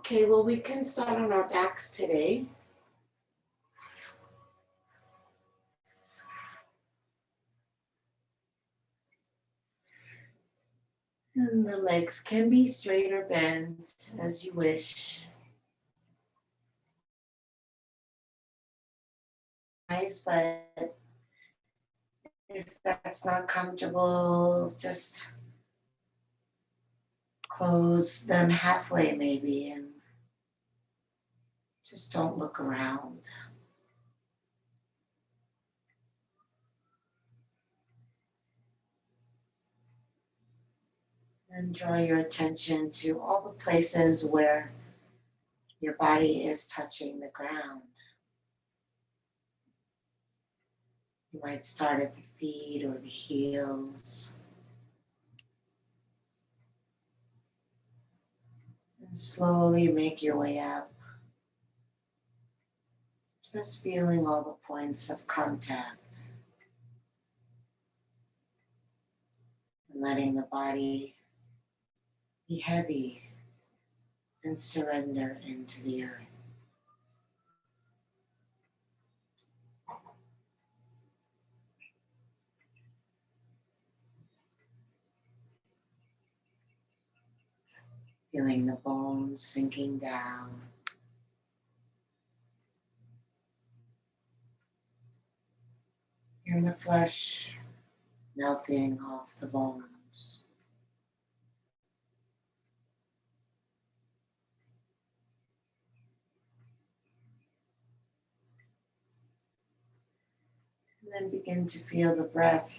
Okay, well, we can start on our backs today. And the legs can be straight or bent as you wish. But if that's not comfortable, just close them halfway maybe and just don't look around. And draw your attention to all the places where your body is touching the ground. You might start at the feet or the heels. And slowly make your way up. Just feeling all the points of contact. And letting the body be heavy and surrender into the earth. Feeling the bones sinking down. And the flesh melting off the bones. And then begin to feel the breath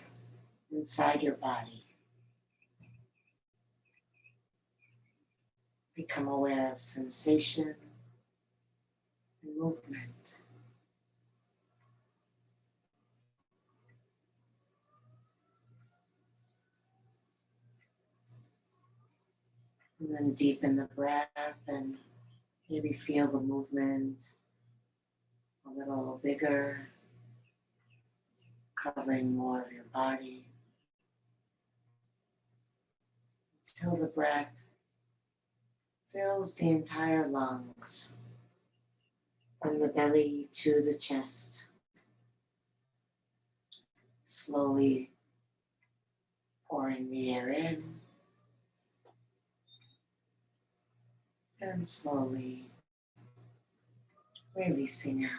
inside your body. Become aware of sensation and movement. And then deepen the breath and maybe feel the movement a little bigger, covering more of your body. Until the breath fills the entire lungs, from the belly to the chest. Slowly pouring the air in and slowly releasing out.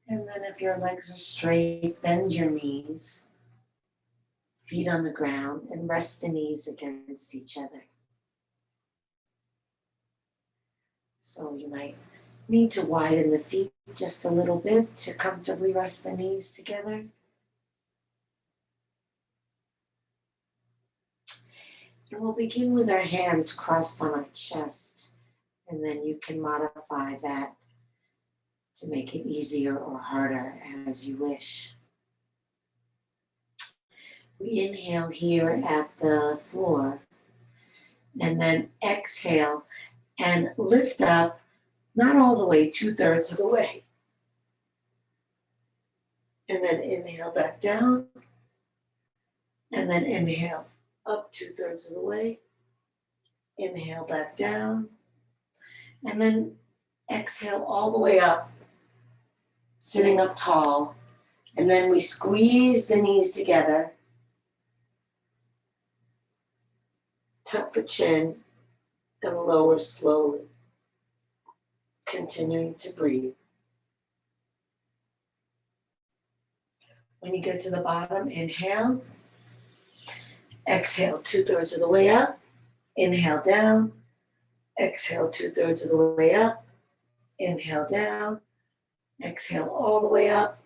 And then if your legs are straight, bend your knees, feet on the ground, and rest the knees against each other. So you might need to widen the feet just a little bit to comfortably rest the knees together. And we'll begin with our hands crossed on our chest, and then you can modify that to make it easier or harder as you wish. We inhale here at the floor, and then exhale and lift up, not all the way, 2/3 of the way. And then inhale back down, and then inhale up 2/3 of the way. Inhale back down, and then exhale all the way up, sitting up tall. And then we squeeze the knees together, tuck the chin, and lower slowly, continuing to breathe. When you get to the bottom, inhale, exhale 2/3 of the way up, inhale down, exhale 2/3 of the way up, inhale down, exhale all the way up,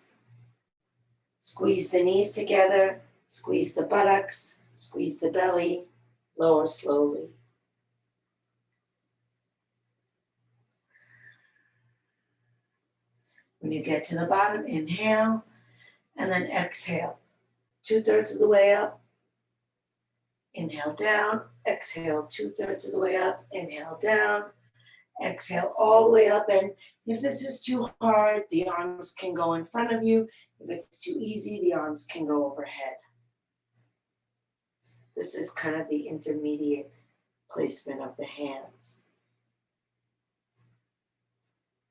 squeeze the knees together, Squeeze the buttocks, squeeze the belly, lower slowly. When you get to the bottom, inhale, and then exhale. 2/3 of the way up, inhale down, exhale 2/3 of the way up, inhale down, exhale all the way up. And if this is too hard, the arms can go in front of you. If it's too easy, the arms can go overhead. This is kind of the intermediate placement of the hands.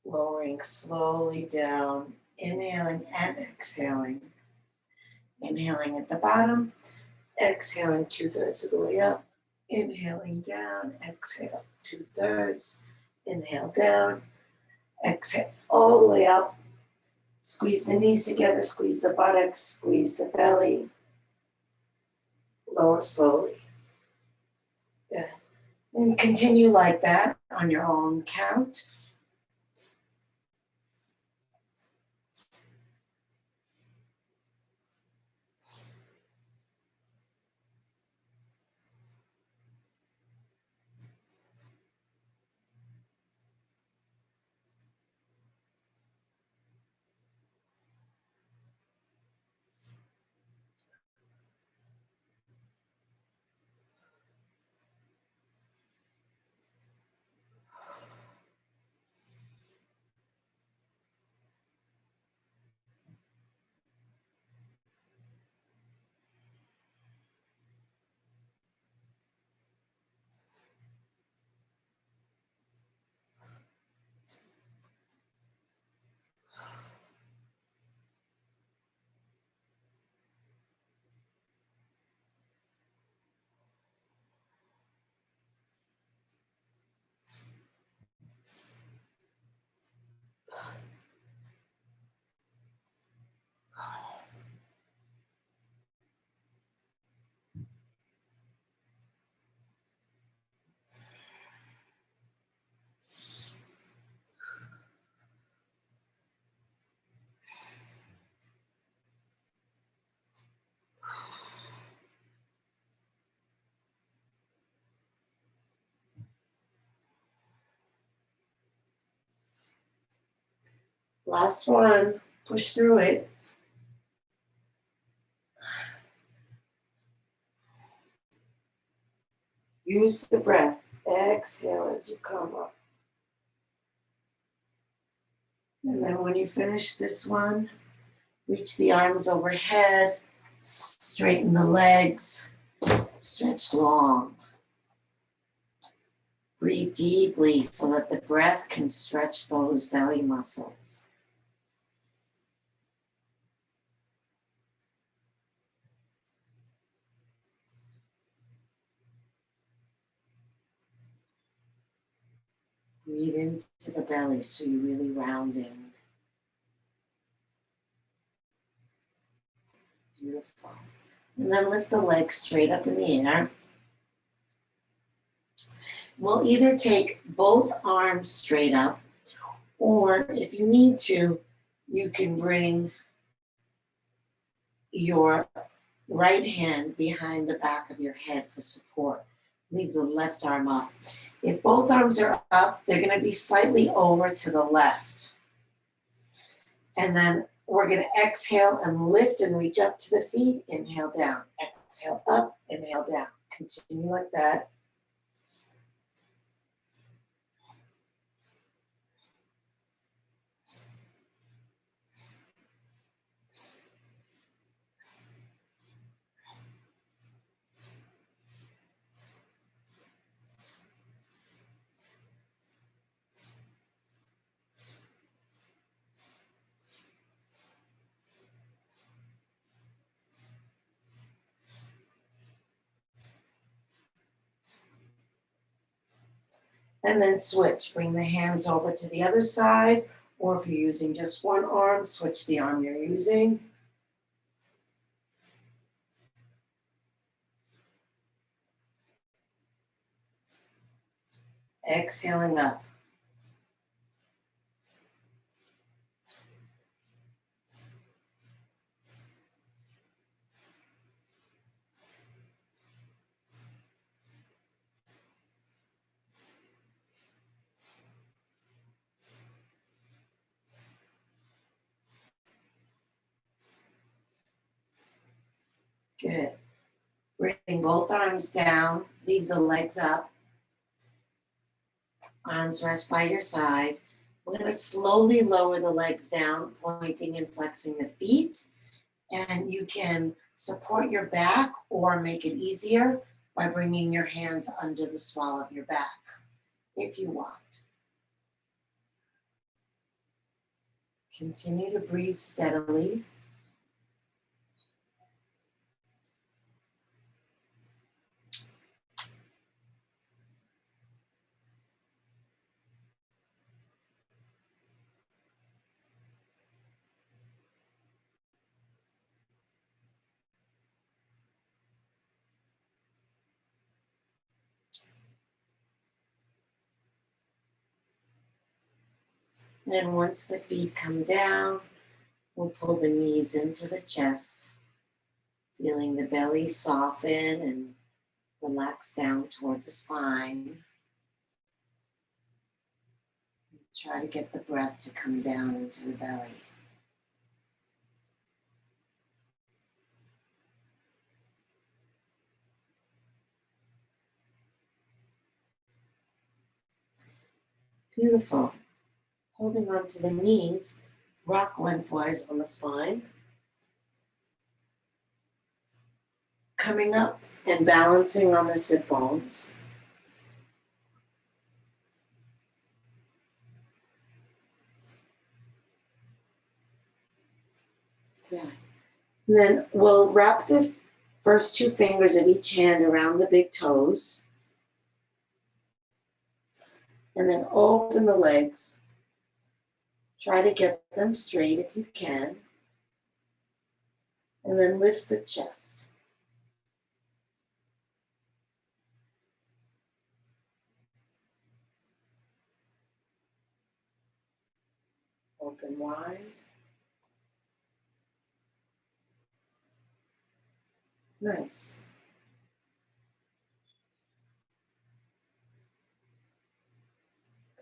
Lowering slowly down, inhaling and exhaling. Inhaling at the bottom, exhaling 2/3 of the way up, inhaling down, exhale 2/3, inhale down, exhale all the way up. Squeeze the knees together, squeeze the buttocks, squeeze the belly. Lower slowly. Good. And continue like that on your own count. Last one, push through it. Use the breath. Exhale as you come up. And then when you finish this one, reach the arms overhead, straighten the legs, stretch long. Breathe deeply so that the breath can stretch those belly muscles. Breathe into the belly so you really round in. Beautiful. And then lift the legs straight up in the air. We'll either take both arms straight up, or if you need to, you can bring your right hand behind the back of your head for support. Leave the left arm up. If both arms are up, they're going to be slightly over to the left. And then we're going to exhale and lift and reach up to the feet. Inhale down. Exhale up. Inhale down. Continue like that. And then switch. Bring the hands over to the other side, or if you're using just one arm, switch the arm you're using. Exhaling up. Good. Bring both arms down, leave the legs up. Arms rest by your side. We're going to slowly lower the legs down, pointing and flexing the feet. And you can support your back or make it easier by bringing your hands under the small of your back, if you want. Continue to breathe steadily. And once the feet come down, we'll pull the knees into the chest, feeling the belly soften and relax down toward the spine. Try to get the breath to come down into the belly. Beautiful. Holding on to the knees, rock lengthwise on the spine. Coming up and balancing on the sit bones. Okay. And then we'll wrap the first two fingers of each hand around the big toes. And then open the legs. Try to get them straight if you can. And then lift the chest. Open wide. Nice.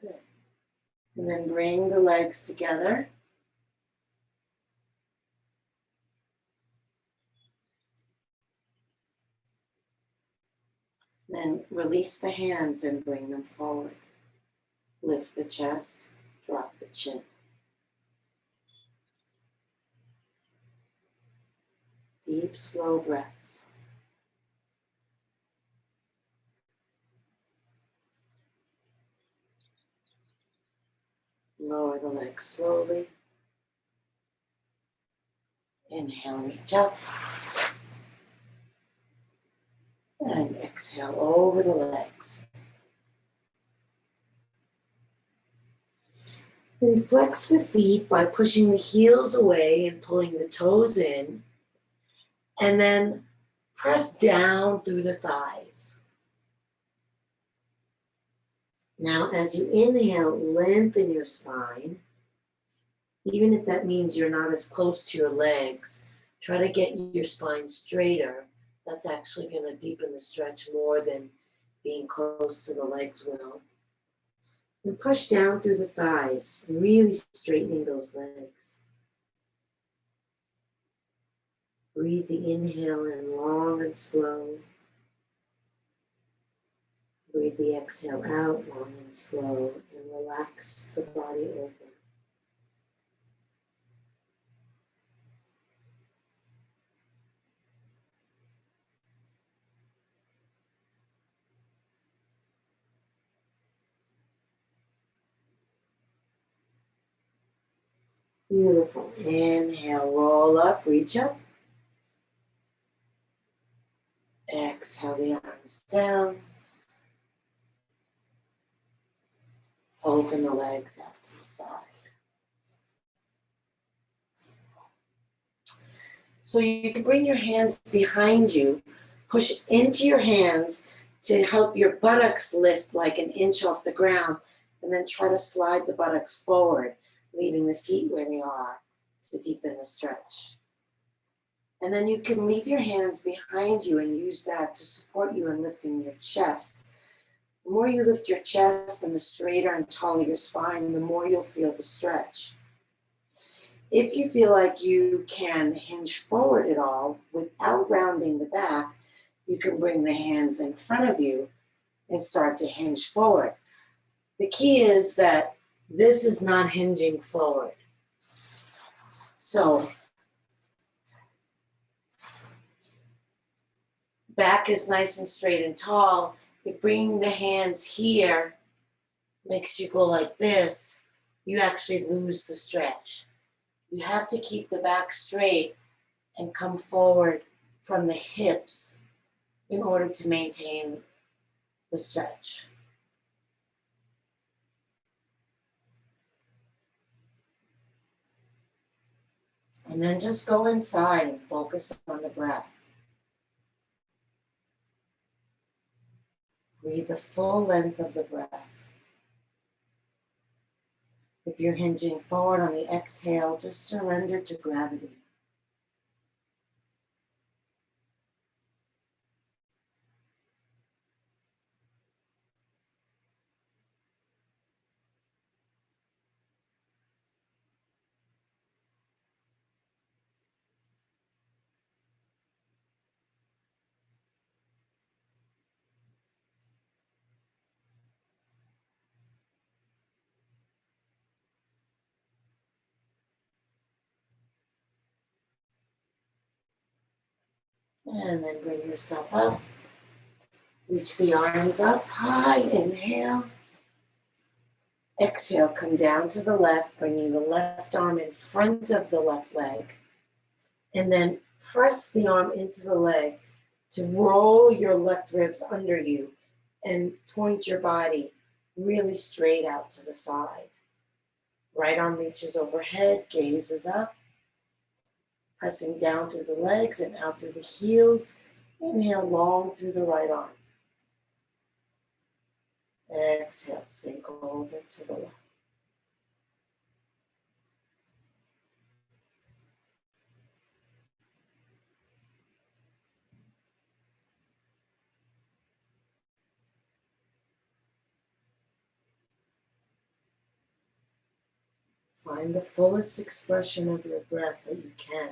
Good. And then bring the legs together. Then release the hands and bring them forward. Lift the chest, drop the chin. Deep, slow breaths. Lower the legs slowly. Inhale, reach up. And exhale over the legs. Then flex the feet by pushing the heels away and pulling the toes in. And then press down through the thighs. Now, as you inhale, lengthen your spine. Even if that means you're not as close to your legs, try to get your spine straighter. That's actually going to deepen the stretch more than being close to the legs will. And push down through the thighs, really straightening those legs. Breathe the inhale in long and slow. Breathe the exhale out long and slow, and relax the body over. Beautiful. Inhale, roll up, reach up. Exhale the arms down. Open the legs out to the side. So you can bring your hands behind you, push into your hands to help your buttocks lift like an inch off the ground, and then try to slide the buttocks forward, leaving the feet where they are to deepen the stretch. And then you can leave your hands behind you and use that to support you in lifting your chest. The more you lift your chest and the straighter and taller your spine, the more you'll feel the stretch. If you feel like you can hinge forward at all without rounding the back, you can bring the hands in front of you and start to hinge forward. The key is that this is not hinging forward. So back is nice and straight and tall. If bringing the hands here makes you go like this, you actually lose the stretch. You have to keep the back straight and come forward from the hips in order to maintain the stretch. And then just go inside and focus on the breath. Breathe the full length of the breath. If you're hinging forward on the exhale, just surrender to gravity. And then bring yourself up. Reach the arms up high, inhale. Exhale, come down to the left, bringing the left arm in front of the left leg. And then press the arm into the leg to roll your left ribs under you and point your body really straight out to the side. Right arm reaches overhead, gaze is up. Pressing down through the legs and out through the heels. Inhale long through the right arm. Exhale, sink over to the left. Find the fullest expression of your breath that you can.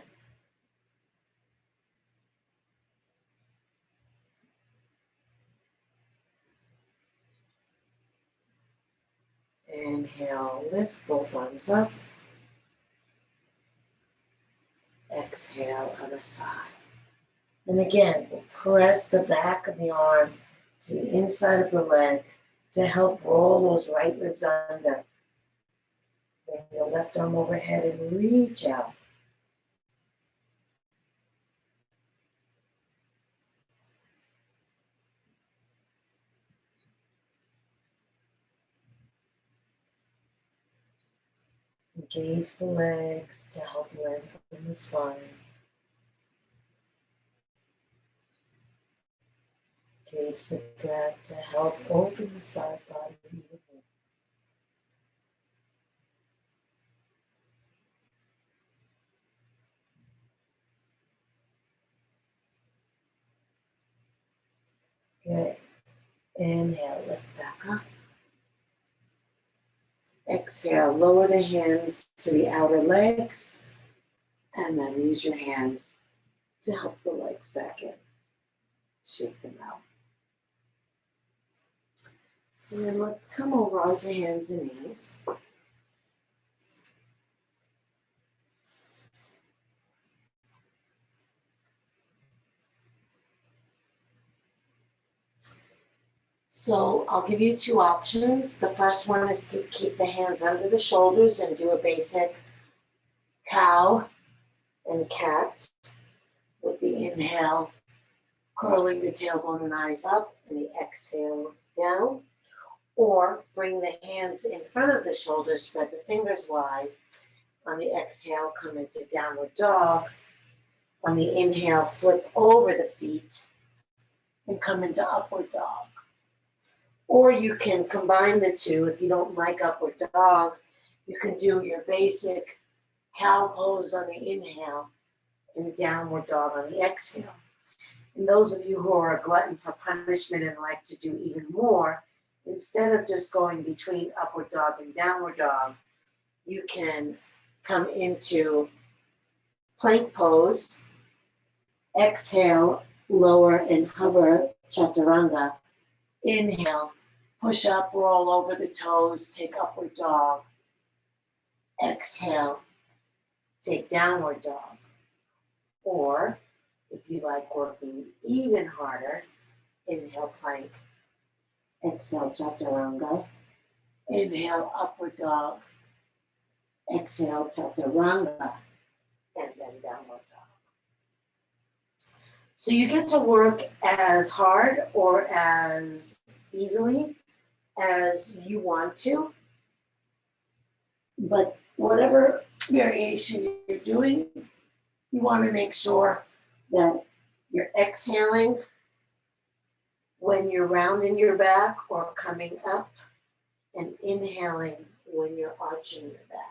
Inhale, lift both arms up. Exhale, other side. And again, we'll press the back of the arm to the inside of the leg to help roll those right ribs under. Bring the left arm overhead and reach out. Engage the legs to help lengthen the spine. Engage the breath to help open the side body even more. Good. Inhale, lift back up. Exhale, lower the hands to the outer legs, and then use your hands to help the legs back in. Shake them out. And then let's come over onto hands and knees. So I'll give you two options. The first one is to keep the hands under the shoulders and do a basic cow and cat with the inhale, curling the tailbone and eyes up, and the exhale down. Or bring the hands in front of the shoulders, spread the fingers wide. On the exhale, come into downward dog. On the inhale, flip over the feet and come into upward dog. Or you can combine the two. If you don't like upward dog, you can do your basic cow pose on the inhale and downward dog on the exhale. And those of you who are a glutton for punishment and like to do even more, instead of just going between upward dog and downward dog, you can come into plank pose. Exhale, lower and hover, chaturanga. Inhale, push up, roll over the toes, take upward dog. Exhale, take downward dog. Or if you like working even harder, inhale, plank. Exhale, chaturanga. Inhale, upward dog. Exhale, chaturanga. And then downward dog. So you get to work as hard or as easily as you want to. But whatever variation you're doing, you want to make sure that you're exhaling when you're rounding your back or coming up, and inhaling when you're arching your back.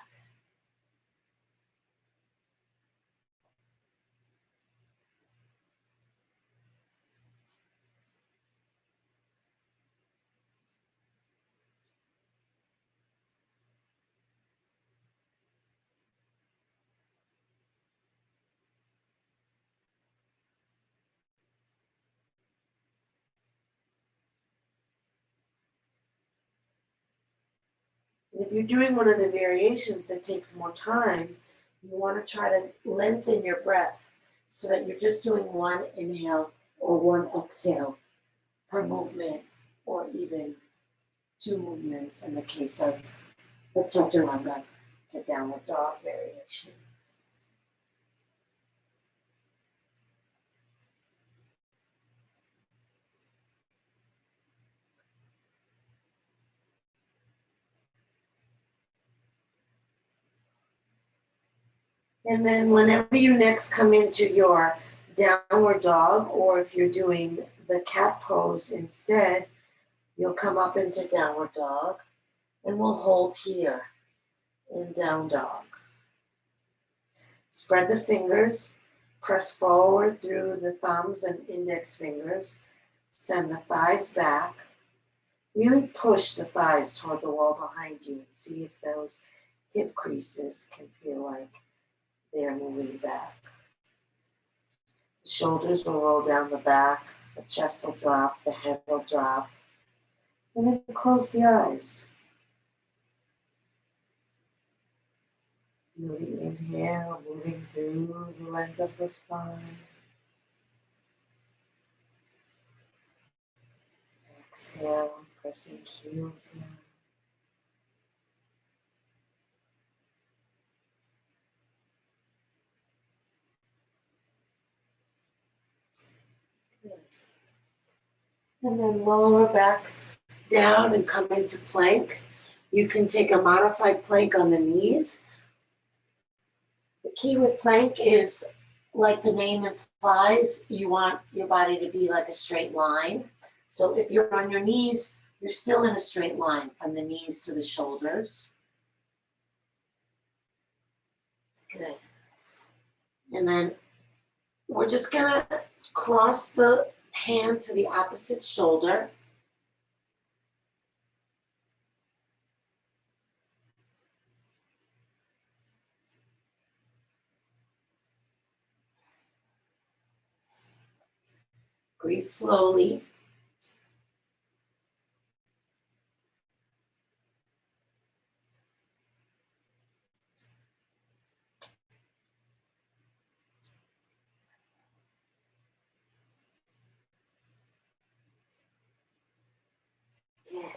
If you're doing one of the variations that takes more time, you want to try to lengthen your breath so that you're just doing one inhale or one exhale per movement, or even two movements in the case of the chaturanga to downward dog variation. And then whenever you next come into your downward dog, or if you're doing the cat pose instead, you'll come up into downward dog, and we'll hold here in down dog. Spread the fingers, press forward through the thumbs and index fingers, send the thighs back. Really push the thighs toward the wall behind you and see if those hip creases can feel like they're moving back. The shoulders will roll down the back, the chest will drop, the head will drop, and then close the eyes. Really inhale, moving through the length of the spine. Exhale, pressing heels down. Good. And then lower back down and come into plank. You can take a modified plank on the knees. The key with plank is, like the name implies, you want your body to be like a straight line. So if you're on your knees, you're still in a straight line from the knees to the shoulders. Good. And then we're just gonna cross the hand to the opposite shoulder. Breathe slowly. Yeah.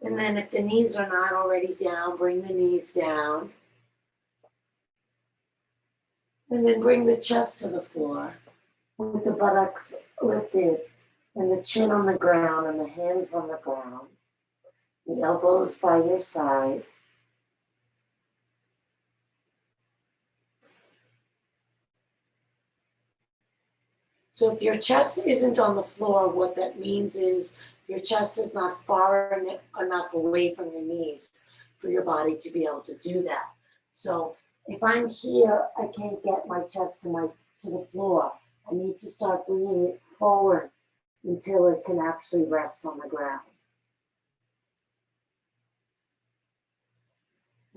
And then if the knees are not already down, bring the knees down. And then bring the chest to the floor with the buttocks lifted and the chin on the ground and the hands on the ground. The elbows by your side. So if your chest isn't on the floor, what that means is your chest is not far enough away from your knees for your body to be able to do that. So if I'm here, I can't get my chest to the floor. I need to start bringing it forward until it can actually rest on the ground.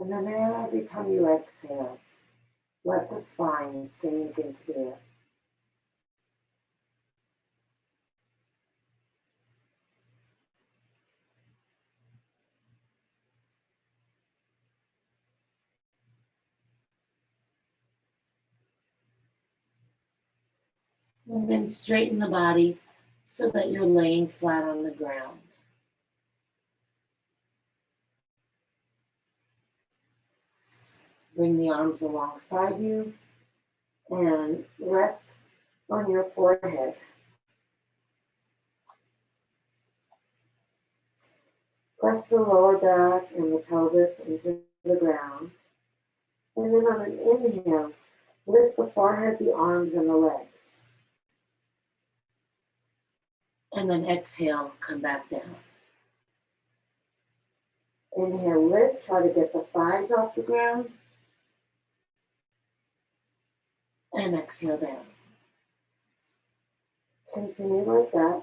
And then every time you exhale, let the spine sink into the earth. And then straighten the body so that you're laying flat on the ground. Bring the arms alongside you and rest on your forehead. Press the lower back and the pelvis into the ground. And then on an inhale, lift the forehead, the arms, and the legs. And then exhale, come back down. Inhale, lift, try to get the thighs off the ground. And exhale down. Continue like that.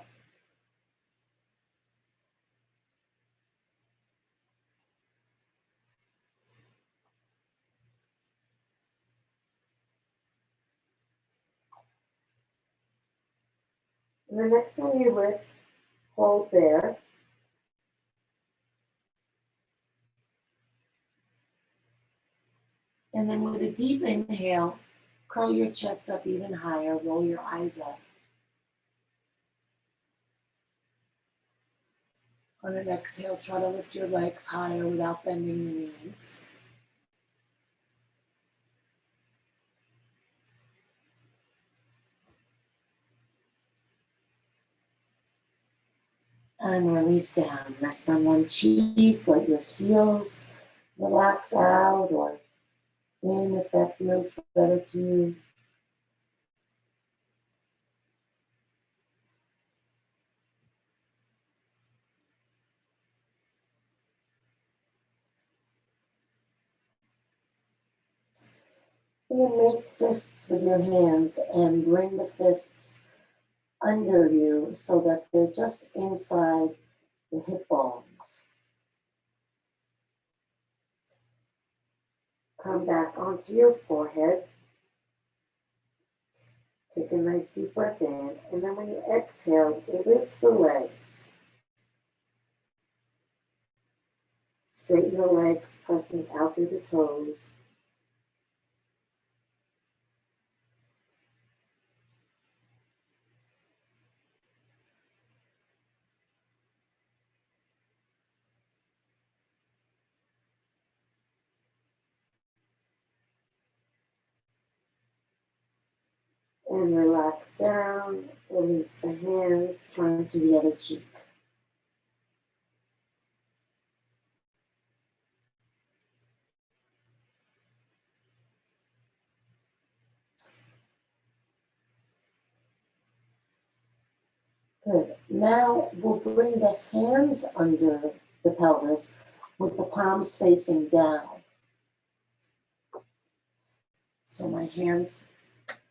And the next time you lift, hold there. And then with a deep inhale, curl your chest up even higher, roll your eyes up. On an exhale, try to lift your legs higher without bending the knees. And release down. Rest on one cheek, let your heels relax out or in if that feels better to you. And then make fists with your hands and bring the fists under you so that they're just inside the hip bones. Come back onto your forehead. Take a nice deep breath in, and then when you exhale, lift the legs. Straighten the legs, pressing out through the toes. And relax down, release the hands, turn to the other cheek. Good. Now we'll bring the hands under the pelvis with the palms facing down. So my hands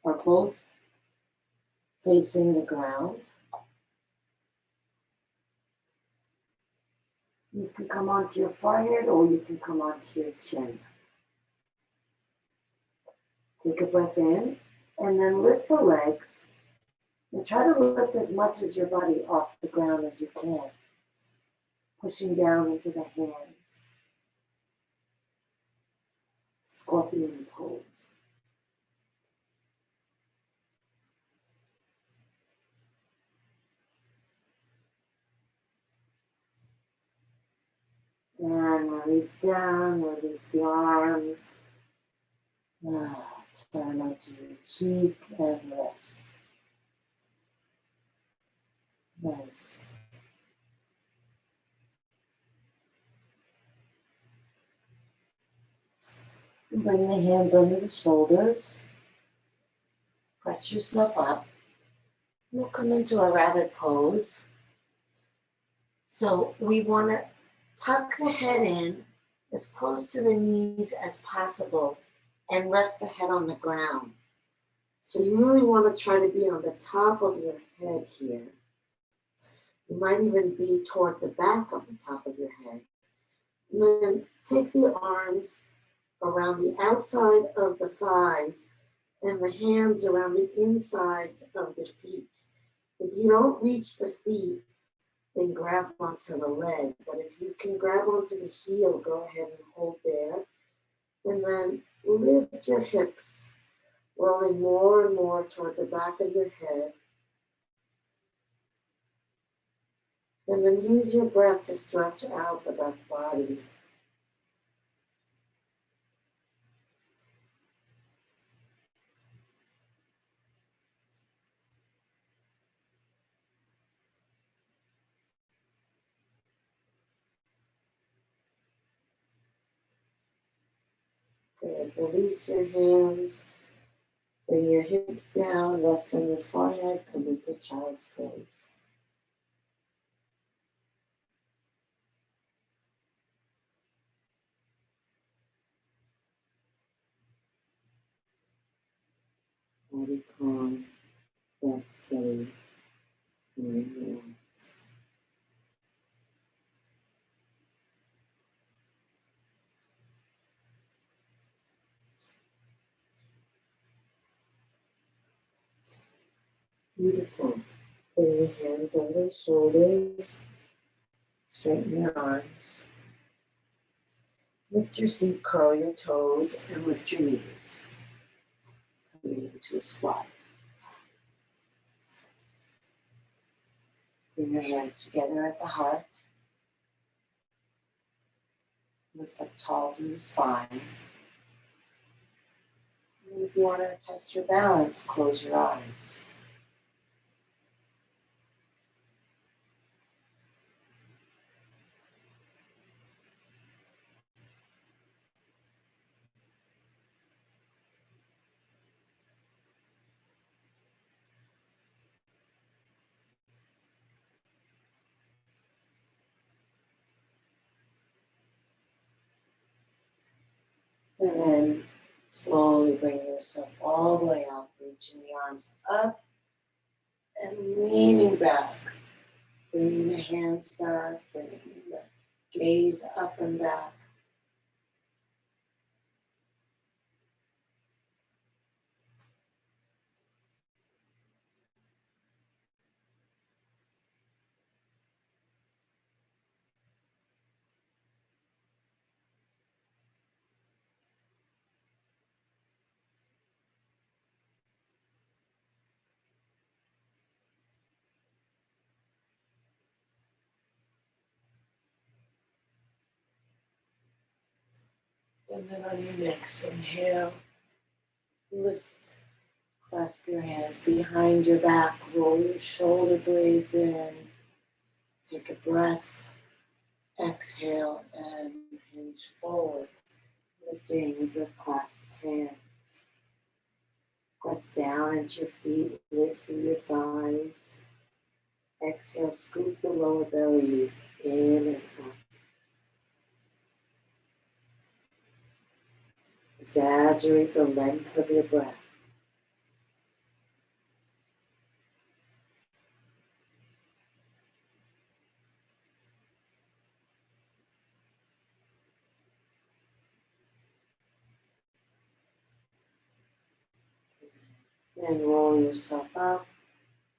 are both facing the ground. You can come onto your forehead or you can come onto your chin. Take a breath in and then lift the legs and try to lift as much as your body off the ground as you can, pushing down into the hands. Scorpion pose. And release down, release the arms. Turn onto your cheek and rest. Nice. Bring the hands under the shoulders. Press yourself up. We'll come into a rabbit pose. So we want to tuck the head in as close to the knees as possible and rest the head on the ground. So you really want to try to be on the top of your head here. You might even be toward the back of the top of your head. And then take the arms around the outside of the thighs and the hands around the insides of the feet. If you don't reach the feet, then grab onto the leg. But if you can grab onto the heel, go ahead and hold there. And then lift your hips, rolling more and more toward the back of your head. And then use your breath to stretch out the back body. Good. Release your hands. Bring your hips down. Rest on your forehead. Come into child's pose. Body calm. Breath steady. Mind relaxed. Beautiful. Bring your hands under the shoulders. Straighten your arms. Lift your seat, curl your toes, and lift your knees. Coming into a squat. Bring your hands together at the heart. Lift up tall through the spine. And if you want to test your balance, close your eyes. And then slowly bring yourself all the way up, reaching the arms up and leaning back. Bringing the hands back, bringing the gaze up and back. And then on your next inhale, lift, clasp your hands behind your back, roll your shoulder blades in, take a breath, exhale, and hinge forward, lifting the clasped hands. Press down into your feet, lift through your thighs. Exhale, scoop the lower belly in and up. Exaggerate the length of your breath. Then roll yourself up.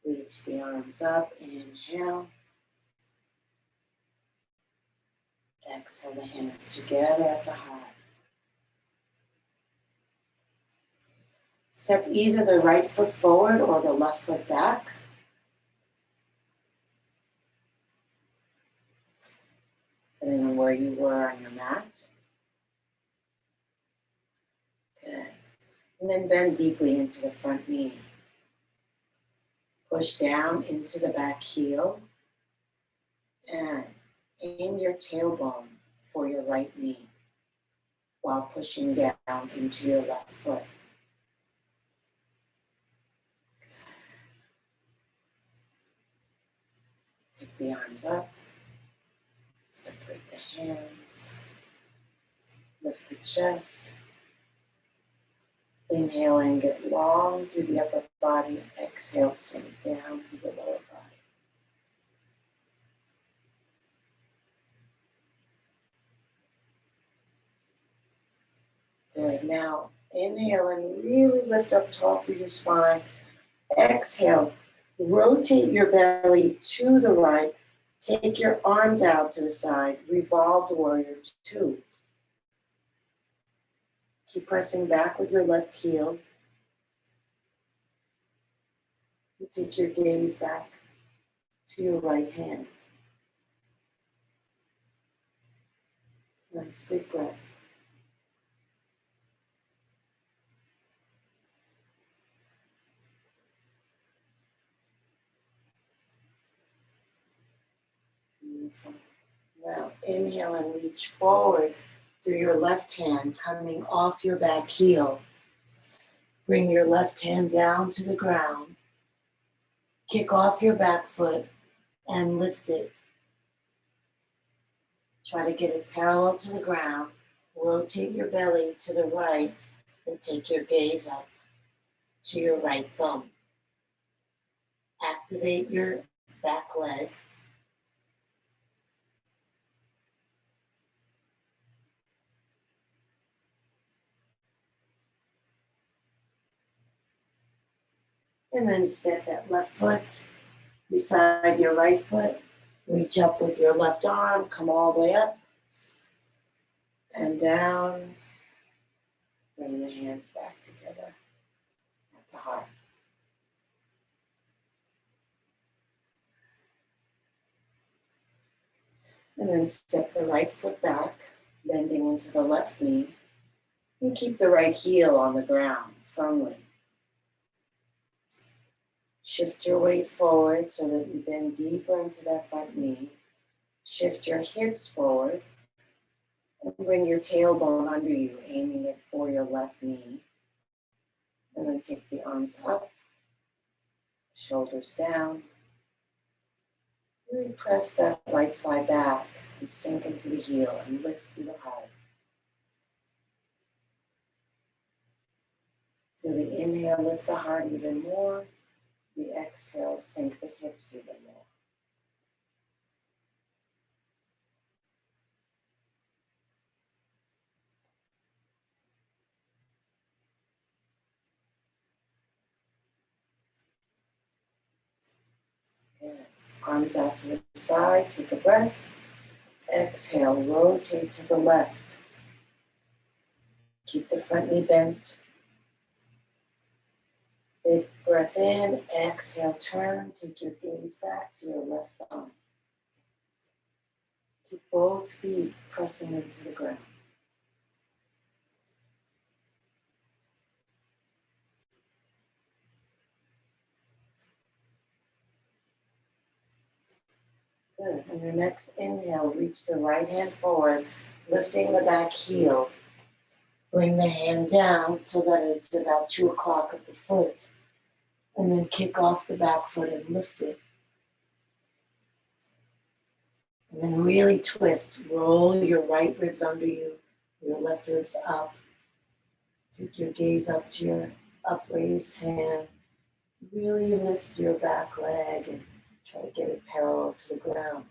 Reach the arms up. Inhale. Exhale the hands together at the heart. Step either the right foot forward or the left foot back. Depending on where you were on your mat. Good. And then bend deeply into the front knee. Push down into the back heel. And aim your tailbone for your right knee while pushing down into your left foot. Take the arms up, separate the hands, lift the chest. Inhale and get long through the upper body. Exhale, sink down through the lower body. Good. Now inhale and really lift up tall through your spine. Exhale, rotate your belly to the right. Take your arms out to the side. Revolved warrior 2. Keep pressing back with your left heel. And take your gaze back to your right hand. Nice big breath. Beautiful. Now inhale and reach forward through your left hand, coming off your back heel. Bring your left hand down to the ground. Kick off your back foot and lift it. Try to get it parallel to the ground. Rotate your belly to the right and take your gaze up to your right thumb. Activate your back leg. And then step that left foot beside your right foot. Reach up with your left arm, come all the way up and down. Bring the hands back together at the heart. And then step the right foot back, bending into the left knee. And keep the right heel on the ground firmly. Shift your weight forward so that you bend deeper into that front knee. Shift your hips forward and bring your tailbone under you, aiming it for your left knee. And then take the arms up, shoulders down. Really press that right thigh back and sink into the heel and lift through the heart. Through the inhale, lift the heart even more. The exhale, sink the hips even more. Good. Arms out to the side, take a breath. Exhale, rotate to the left. Keep the front knee bent. Big breath in, exhale, turn, take your gaze back to your left thumb. Keep both feet pressing into the ground. Good. On your next inhale, reach the right hand forward, lifting the back heel. Bring the hand down so that it's about 2 o'clock at the foot. And then kick off the back foot and lift it. And then really twist. Roll your right ribs under you, your left ribs up. Take your gaze up to your upraised hand. Really lift your back leg and try to get it parallel to the ground.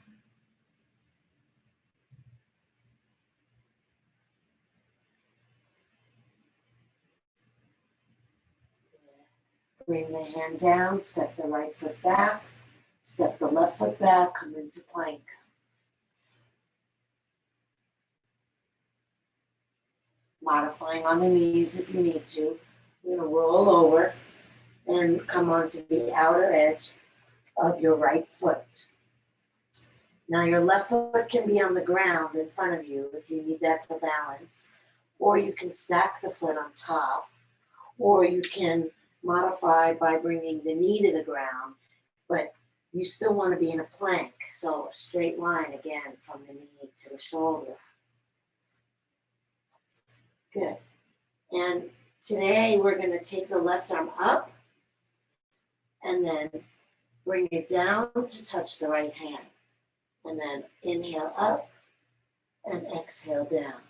Bring the hand down, step the right foot back, step the left foot back, come into plank. Modifying on the knees if you need to. You're going to roll over and come onto the outer edge of your right foot. Now your left foot can be on the ground in front of you if you need that for balance, or you can stack the foot on top, or you can modify by bringing the knee to the ground, but you still want to be in a plank, so a straight line again from the knee to the shoulder. Good. And today we're going to take the left arm up and then bring it down to touch the right hand. And then inhale up and exhale down.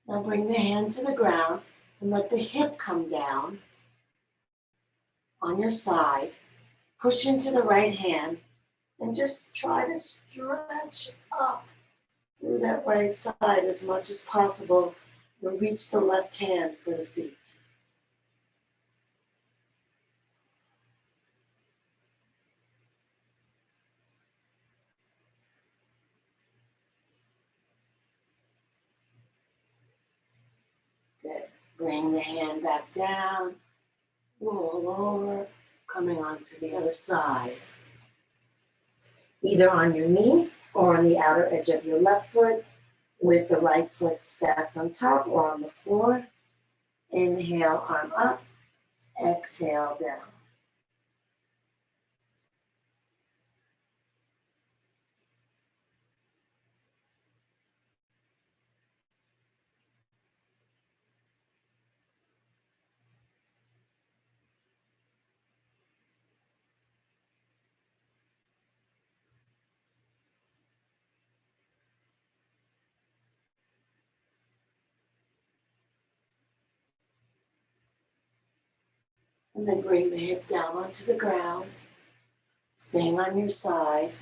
Now bring the hand to the ground and let the hip come down on your side. Push into the right hand and just try to stretch up through that right side as much as possible and reach the left hand for the feet. Good. Bring the hand back down, roll over, coming onto the other side. Either on your knee or on the outer edge of your left foot with the right foot stacked on top or on the floor. Inhale, arm up, exhale, down. And then bring the hip down onto the ground, staying on your side.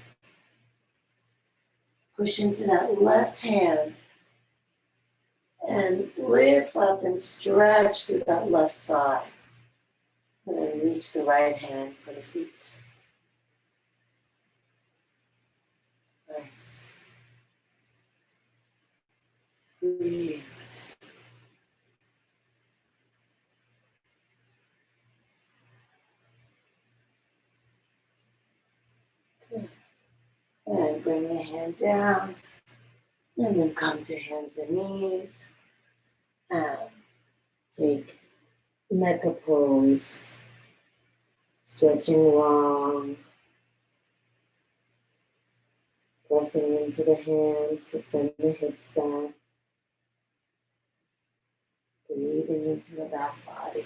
Push into that left hand and lift up and stretch through that left side. And then reach the right hand for the feet. Nice. Breathe. Good. And bring the hand down. And then come to hands and knees. And take mecha pose. Stretching long. Pressing into the hands to send the hips back. Breathing into the back body.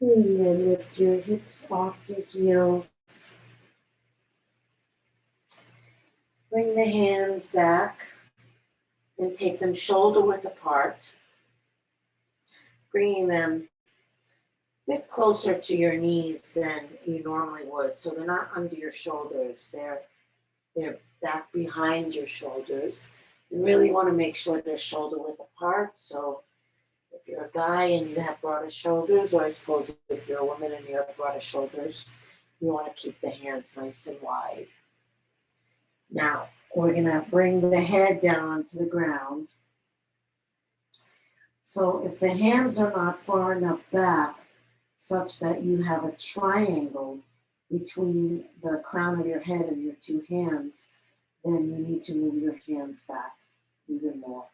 And then lift your hips off your heels. Bring the hands back and take them shoulder width apart, bringing them a bit closer to your knees than you normally would. So they're not under your shoulders, they're back behind your shoulders. You really want to make sure they're shoulder width apart. So if you're a guy and you have broader shoulders, or I suppose if you're a woman and you have broader shoulders, you want to keep the hands nice and wide. Now, we're going to bring the head down onto the ground. So if the hands are not far enough back, such that you have a triangle between the crown of your head and your two hands, then you need to move your hands back even more.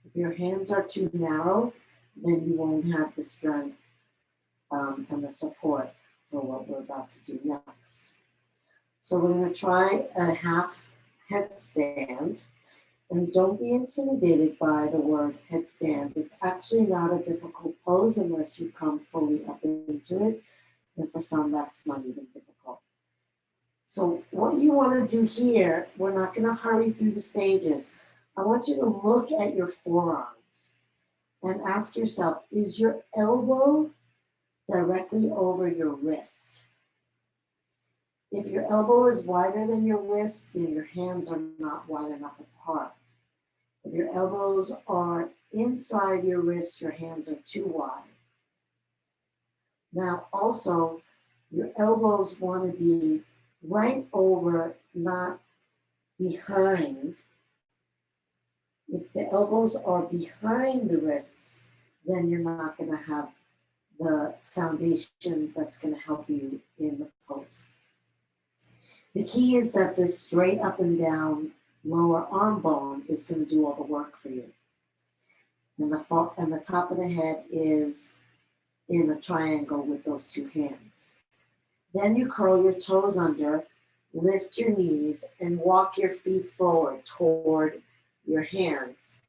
If your hands are too narrow, then you won't have the strength and the support for what we're about to do next. So we're going to try a half headstand, and don't be intimidated by the word headstand. It's actually not a difficult pose unless you come fully up into it, and for some that's not even difficult. So what you want to do here, we're not going to hurry through the stages. I want you to look at your forearms and ask yourself, is your elbow directly over your wrist? If your elbow is wider than your wrist, then your hands are not wide enough apart. If your elbows are inside your wrist, your hands are too wide. Now also, your elbows want to be right over, not behind. If the elbows are behind the wrists, then you're not going to have the foundation that's going to help you in the pose. The key is that this straight up and down lower arm bone is going to do all the work for you. And the top of the head is in a triangle with those two hands. Then you curl your toes under, lift your knees, and walk your feet forward toward your hands.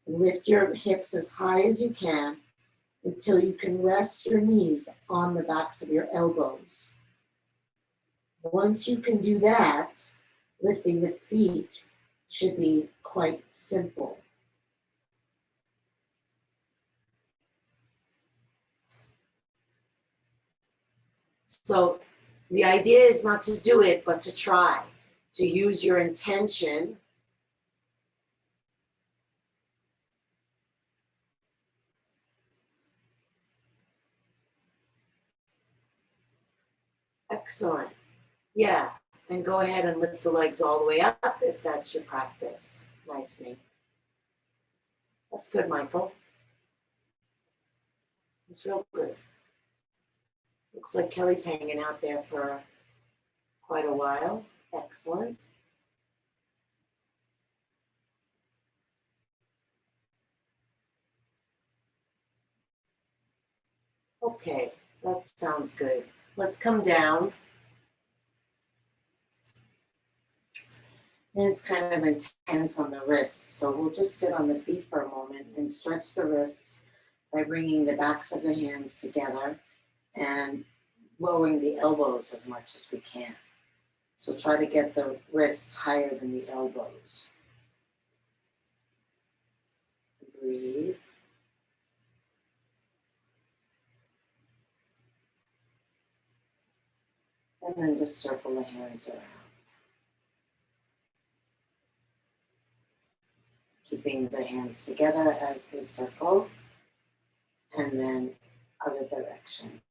Lift your hips as high as you can until you can rest your knees on the backs of your elbows. Once you can do that, lifting the feet should be quite simple. So the idea is not to do it, but to try, to use your intention. Excellent. Yeah, and go ahead and lift the legs all the way up if that's your practice. Nice, me. That's good, Michael. It's real good. Looks like Kelly's hanging out there for quite a while. Excellent. Okay, that sounds good. Let's come down. And it's kind of intense on the wrists, so we'll just sit on the feet for a moment and stretch the wrists by bringing the backs of the hands together and lowering the elbows as much as we can. So try to get the wrists higher than the elbows. Breathe. And then just circle the hands around. Keeping the hands together as they circle, and then other direction.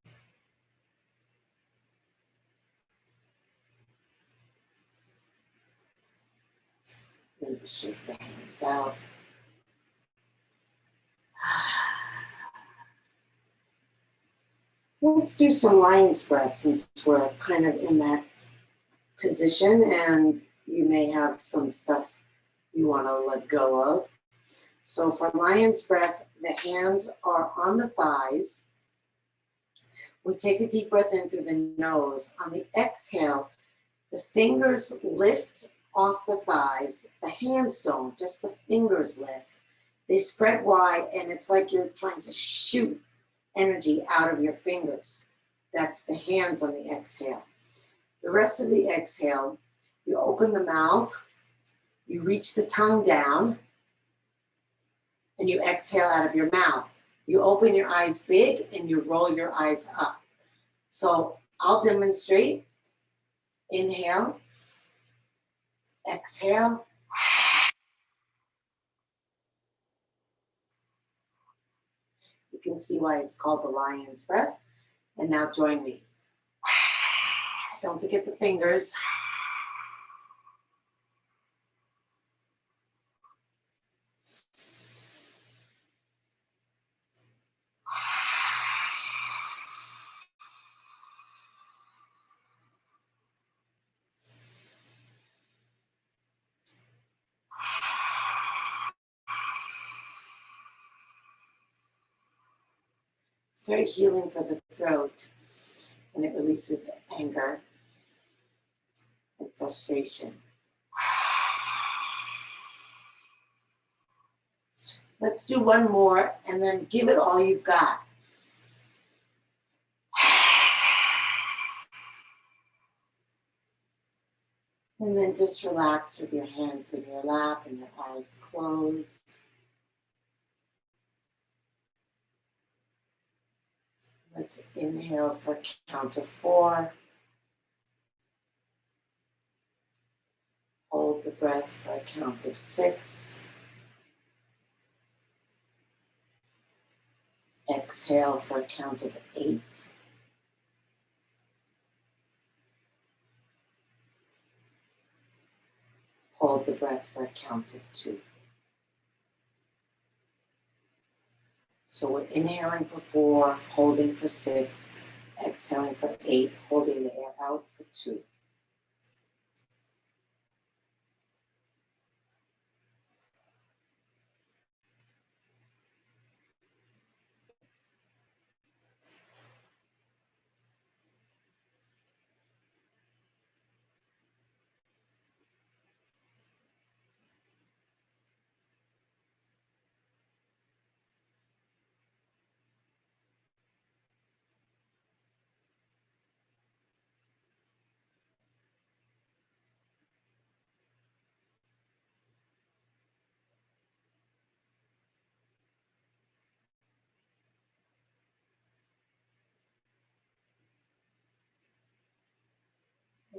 And just shake the hands out. Let's do some lion's breath since we're kind of in that position and you may have some stuff you want to let go of. So for lion's breath, the hands are on the thighs. We take a deep breath in through the nose. On the exhale, the fingers lift off the thighs. The hands don't, just the fingers lift. They spread wide and it's like you're trying to shoot energy out of your fingers. That's the hands on the exhale. The rest of the exhale, you open the mouth, you reach the tongue down, and you exhale out of your mouth. You open your eyes big and you roll your eyes up. So I'll demonstrate. Inhale, exhale. You can see why it's called the lion's breath. And now join me. Don't forget the fingers. It's very healing for the throat, and it releases anger and frustration. Let's do one more and then give it all you've got. And then just relax with your hands in your lap and your eyes closed. Let's inhale for a count of 4. Hold the breath for a count of 6. Exhale for a count of 8. Hold the breath for a count of 2. So we're inhaling for 4, holding for 6, exhaling for 8, holding the air out for 2.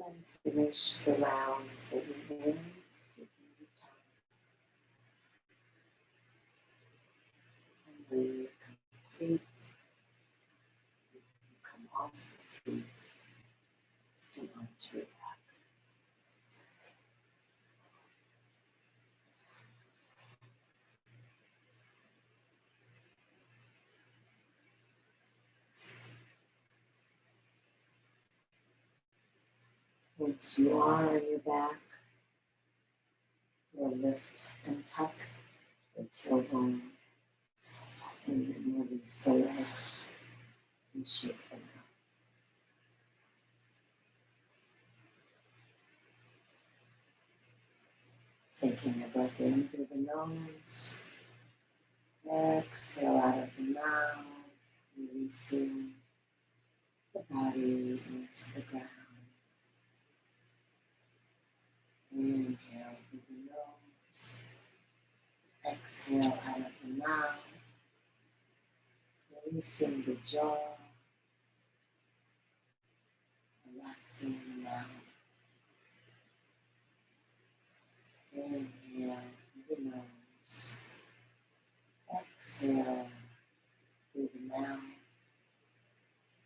And finish the round that you're in, taking your time. And when you're complete, you come off your feet and onto your back. Once you are on your back, you'll lift and tuck your tailbone and then release the legs and shake them out. Taking a breath in through the nose, exhale out of the mouth, releasing the body into the ground. Inhale through the nose, exhale out of the mouth, releasing the jaw, relaxing the mouth. Inhale through the nose, exhale through the mouth,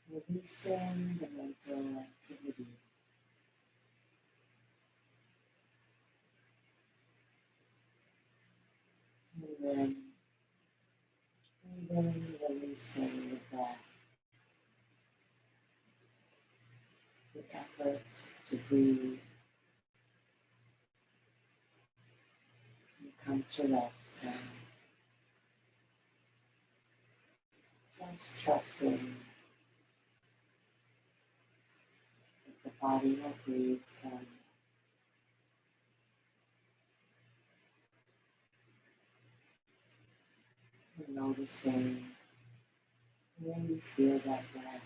releasing the mental activity. And then even releasing the breath, the effort to breathe, and come to rest now. Just trusting that the body will breathe for you. And noticing when you feel that breath.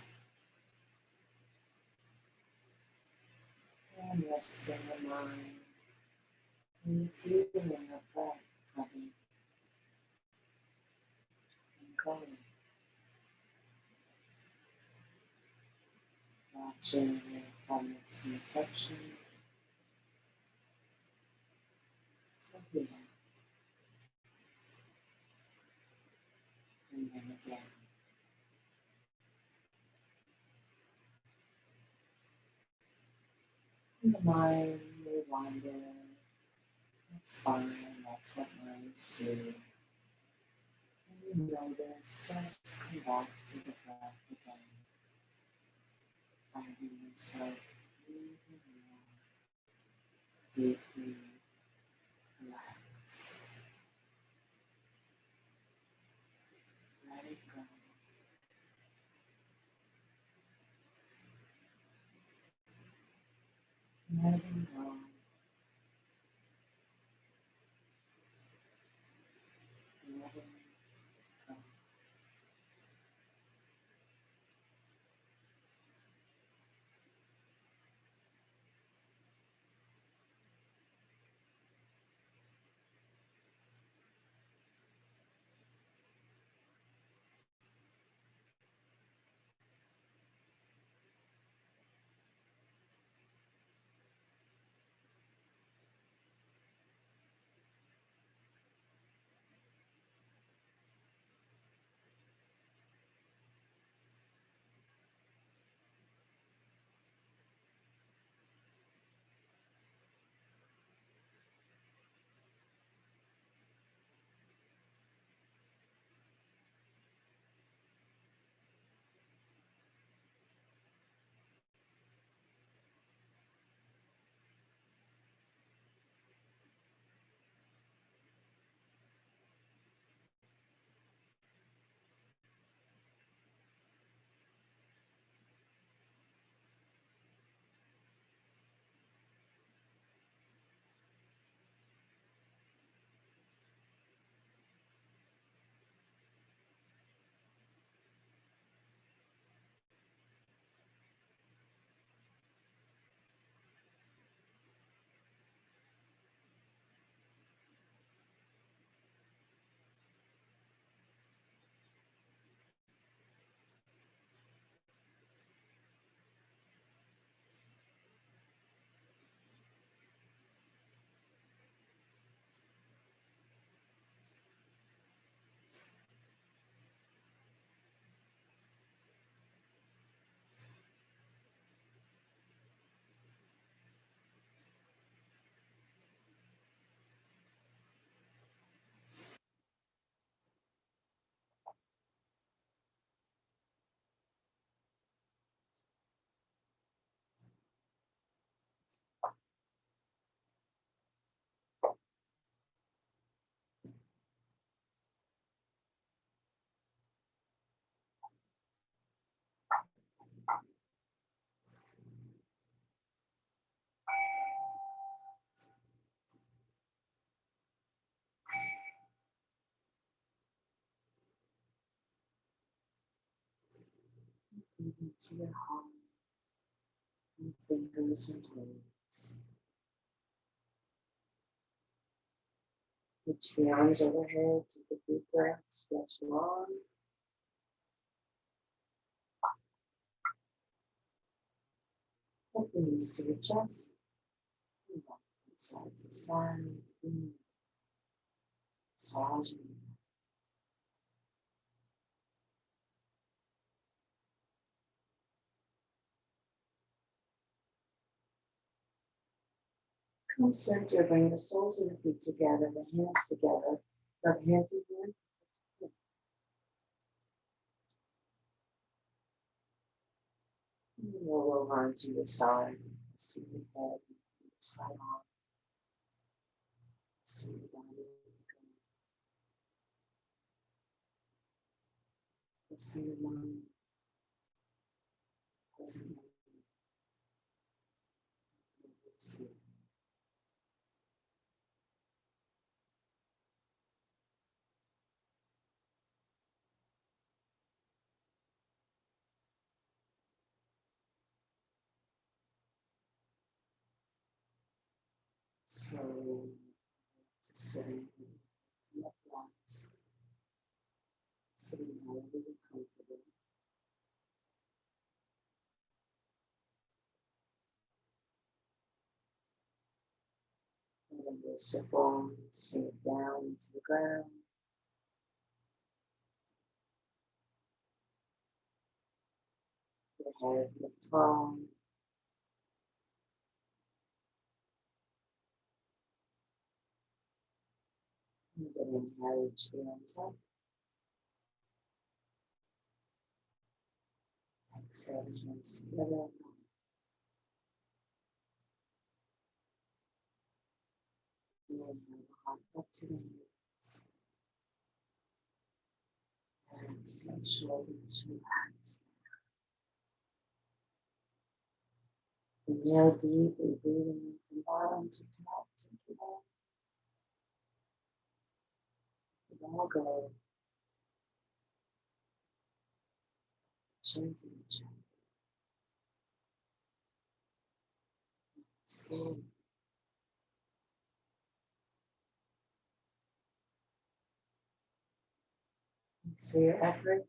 And resting the mind in the feeling of breath coming and going. Watching it from its inception till the end. And then again. And the mind may wander. That's fine, that's what minds do. And you notice, just come back to the breath again, finding yourself even more deeply relaxed. Let it go. Letting go. Letting go. into your heart, and fingers and toes. Reach the arms overhead, take a deep breath, stretch long. Let the knees to your chest, and rock from side to side, massaging. Come center, bring the soles of the feet together, the hands together, rub hand to hand. And roll over onto your side, see your head, your side on, see your body, see your mind, present, see. So, to sitting in the blocks, sitting however you're comfortable. And then your sit bones sink down into the ground. Your head lift tall. And then inhale, reach the arms up. Exhale, the hands together. Inhale the heart up to the hands. And exhale, shoulders relax. Inhale deeply, breathing in from bottom to top. Take it all. It all go. Chin to the chest. Exhale. Thanks for your effort.